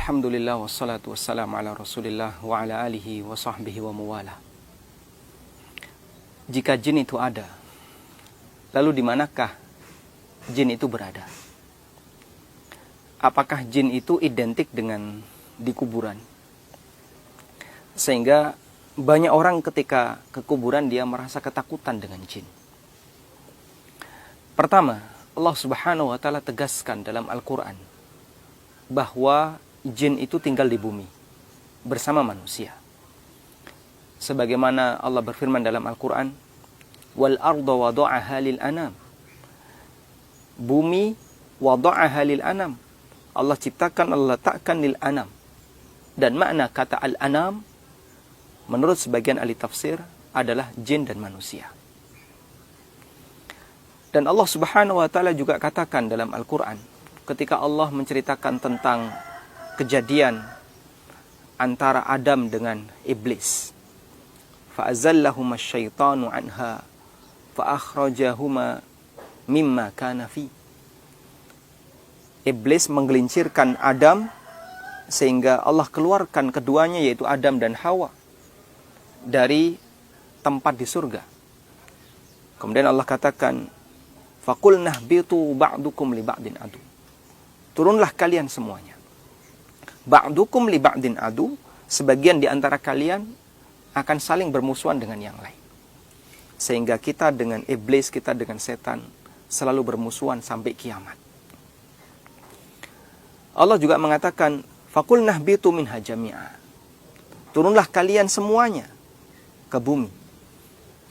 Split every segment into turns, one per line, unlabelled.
Alhamdulillah wassalatu wassalamu ala Rasulillah wa ala alihi wa sahbihi wa mawala. Jika jin itu ada, lalu di manakah jin itu berada? Apakah jin itu identik dengan di kuburan? Sehingga banyak orang ketika ke kuburan dia merasa ketakutan dengan jin. Pertama, Allah Subhanahu wa taala tegaskan dalam Al-Qur'an bahwa jin itu tinggal di bumi bersama manusia. Sebagaimana Allah berfirman dalam Al-Qur'an, "Wal arda wada'aha lil anam." Bumi wada'aha lil anam. Allah ciptakan, Allah letakkan lil anam. Dan makna kata al-anam menurut sebagian ahli tafsir adalah jin dan manusia. Dan Allah Subhanahu wa taala juga katakan dalam Al-Qur'an ketika Allah menceritakan tentang kejadian antara Adam dengan iblis. Fa'azallahuma syaitanu anha fa'akhrajahuma mimma kana fi. Iblis menggelincirkan Adam sehingga Allah keluarkan keduanya, yaitu Adam dan Hawa, dari tempat di surga. Kemudian Allah katakan, faqulna ihbitu ba'dukum li ba'din adu. Turunlah kalian semuanya. Ba'dukum li ba'din adu, sebagian di antara kalian akan saling bermusuhan dengan yang lain. Sehingga kita dengan iblis, kita dengan setan selalu bermusuhan sampai kiamat. Allah juga mengatakan, faqulna ihbitu minha jami'a. Turunlah kalian semuanya ke bumi.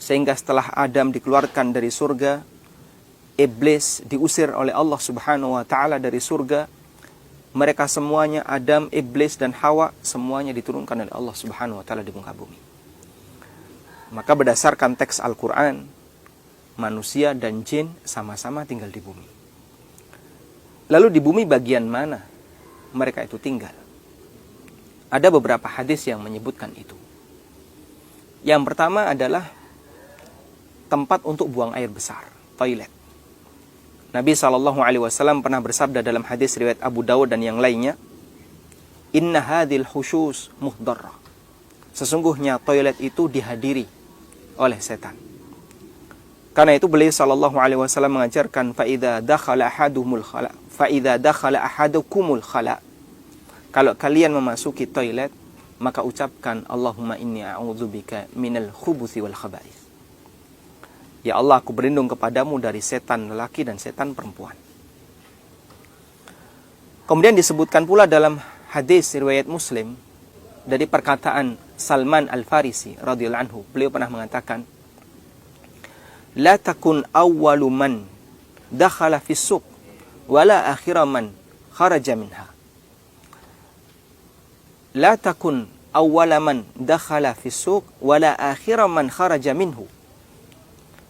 Sehingga setelah Adam dikeluarkan dari surga, iblis diusir oleh Allah Subhanahu wa taala dari surga. Mereka semuanya, Adam, iblis, dan Hawa, semuanya diturunkan oleh Allah Subhanahu wa taala di muka bumi. Maka berdasarkan teks Al-Qur'an, manusia dan jin sama-sama tinggal di bumi. Lalu di bumi bagian mana mereka itu tinggal? Ada beberapa hadis yang menyebutkan itu. Yang pertama adalah tempat untuk buang air besar, toilet. Nabi SAW pernah bersabda dalam hadis riwayat Abu Dawud dan yang lainnya, "Inna hadhil hushus muhdarrah." Sesungguhnya toilet itu dihadiri oleh setan. Karena itu beliau SAW mengajarkan, "Fa idza dakhala ahadukumul khala." Kalau kalian memasuki toilet, maka ucapkan, "Allahumma inni a'udzubika minal khubuthi wal khaba'ith." Ya Allah, aku berlindung kepadamu dari setan lelaki dan setan perempuan. Kemudian disebutkan pula dalam hadis riwayat Muslim dari perkataan Salman Al-Farisi radhiyallahu anhu. Beliau pernah mengatakan, "La takun awwalu man dakhala fis suq wala akhira man kharaja minha." La takun awwala man dakhala fis suq wala akhira man kharaja minhu.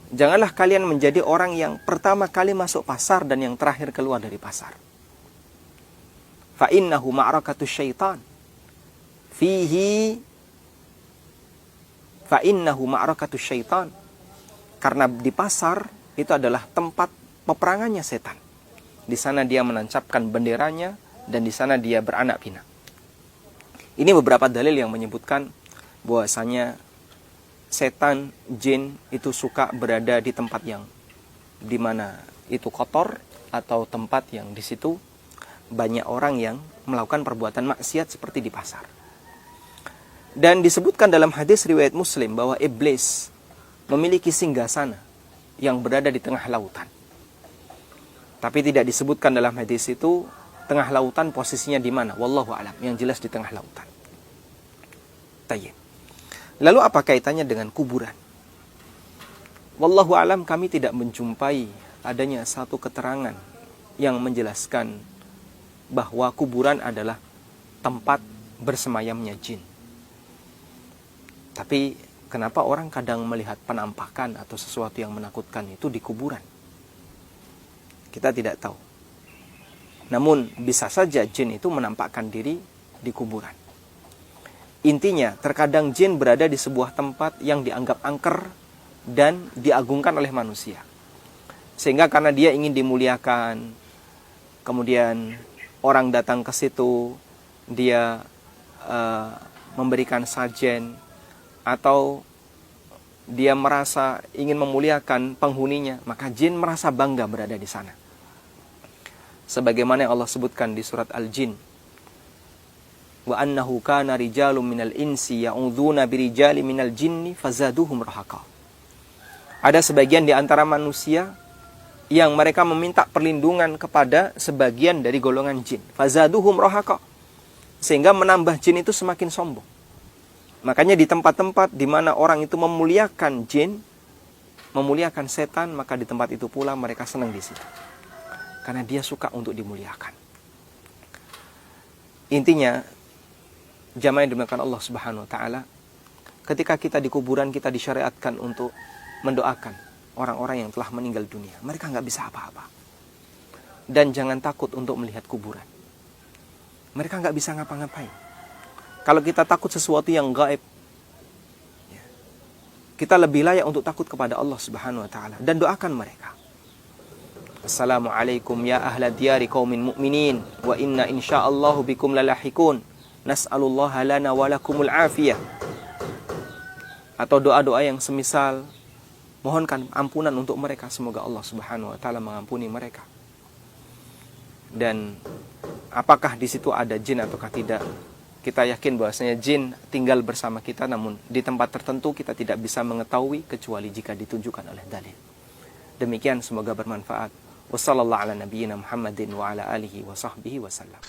Janganlah kalian menjadi orang yang pertama kali masuk pasar dan yang terakhir keluar dari pasar. Fa innahu ma'rakatus syaitan. Fa innahu ma'rakatus syaitan. Karena di pasar itu adalah tempat peperangannya setan. Di sana dia menancapkan benderanya dan di sana dia beranak pinak. Ini beberapa dalil yang menyebutkan bahwasanya setan, jin itu suka berada di tempat yang dimana itu kotor atau tempat yang di situ banyak orang yang melakukan perbuatan maksiat seperti di pasar. Dan disebutkan dalam hadis riwayat Muslim bahwa iblis memiliki singgasana yang berada di tengah lautan. Tapi tidak disebutkan dalam hadis itu tengah lautan posisinya di mana. Wallahu a'lam. Yang jelas di tengah lautan. Tayyib. Lalu apa kaitannya dengan kuburan? Wallahu alam, kami tidak menjumpai adanya satu keterangan yang menjelaskan bahwa kuburan adalah tempat bersemayamnya jin. Tapi kenapa orang kadang melihat penampakan atau sesuatu yang menakutkan itu di kuburan? Kita tidak tahu. Namun bisa saja jin itu menampakkan diri di kuburan. Intinya, terkadang jin berada di sebuah tempat yang dianggap angker dan diagungkan oleh manusia. Sehingga karena dia ingin dimuliakan, kemudian orang datang ke situ, dia memberikan sajen, atau dia merasa ingin memuliakan penghuninya, maka jin merasa bangga berada di sana. Sebagaimana yang Allah sebutkan di surat Al-Jin, wa annahu kana rijalun minal insi ya'udzuuna birijali minal jinni fazaduhum rahaqa. Ada sebagian di antara manusia yang mereka meminta perlindungan kepada sebagian dari golongan jin, fazaduhum rahaqa, sehingga menambah jin itu semakin sombong. Makanya di tempat-tempat di mana orang itu memuliakan jin, memuliakan setan, maka di tempat itu pula mereka senang di situ. Karena dia suka untuk dimuliakan. Intinya, jamaah yang dimuliakan Allah Subhanahu wa taala, ketika kita di kuburan, kita disyariatkan untuk mendoakan orang-orang yang telah meninggal dunia. Mereka nggak bisa apa-apa. Dan jangan takut untuk melihat kuburan. Mereka nggak bisa ngapa-ngapain. Kalau kita takut sesuatu yang gaib, kita lebih layak untuk takut kepada Allah Subhanahu wa taala dan doakan mereka. Assalamualaikum ya ahla diyari qaumin mu'minin wa inna insyaallahu bikum lalahikun. Nas'alullaha lana wa lakumul afiyah. Atau doa-doa yang semisal, mohonkan ampunan untuk mereka, semoga Allah Subhanahu wa taala mengampuni mereka. Dan apakah di situ ada jin ataukah tidak? Kita yakin bahwasanya jin tinggal bersama kita, namun di tempat tertentu kita tidak bisa mengetahui kecuali jika ditunjukkan oleh dalil. Demikian, semoga bermanfaat. Wassallallahu ala nabiyyina Muhammadin wa ala alihi wa sahbihi wasallam.